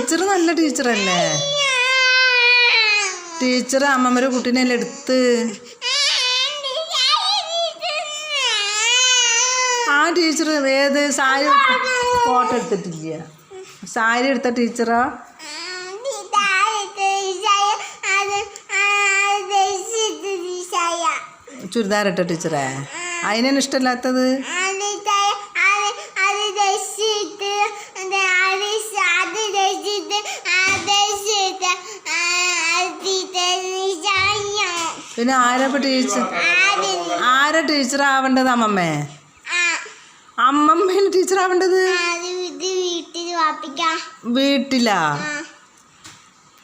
Teacher നല്ല ടീച്ചറല്ലേ? Teacher അമ്മമ്മയുടെ കുട്ടീനെല്ലാം എടുത്ത്. ആ ടീച്ചർ ഏത് സാരി ഫോട്ടോ എടുത്തിട്ടില്ല? സാരി എടുത്ത ടീച്ചറോ? ചുരിദാർ ഇട്ട ടീച്ചറേ? അതിനാണ് ഇഷ്ടമില്ലാത്തത്? പിന്നെ ആരാ ടീച്ചർ ആവേണ്ടത്? അമ്മമ്മേ? അമ്മമ്മേന് ടീച്ചർ ആവേണ്ടത് വീട്ടിലാ?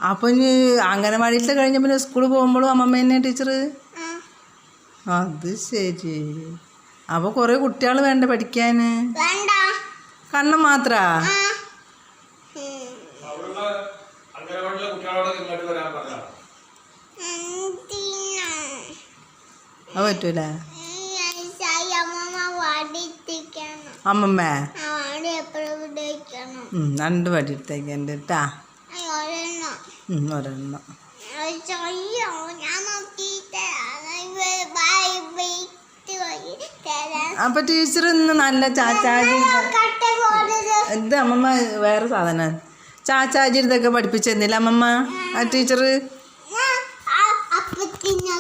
അപ്പൊ ഇനി അംഗനവാടിയിലത്തെ കഴിഞ്ഞ പിന്നെ സ്കൂളിൽ പോകുമ്പോഴും അമ്മമ്മേനെ ടീച്ചർ? അത് ശരി. അപ്പൊ കൊറേ കുട്ടികൾ വേണ്ട പഠിക്കാന്? കണ്ണം മാത്രാ? അത് പറ്റൂല. അമ്മമ്മ രണ്ട് വടി എടുത്തേക്കണ്ട് കേട്ടാ. ഒരെണ്ണം. അപ്പൊ ടീച്ചർ ഇന്ന് നല്ല ചാച്ചാജി ഇത് അമ്മമ്മ വേറെ സാധനം ചാച്ചാജി ഇതൊക്കെ പഠിപ്പിച്ചെന്നില്ല അമ്മമ്മ ആ ടീച്ചർ?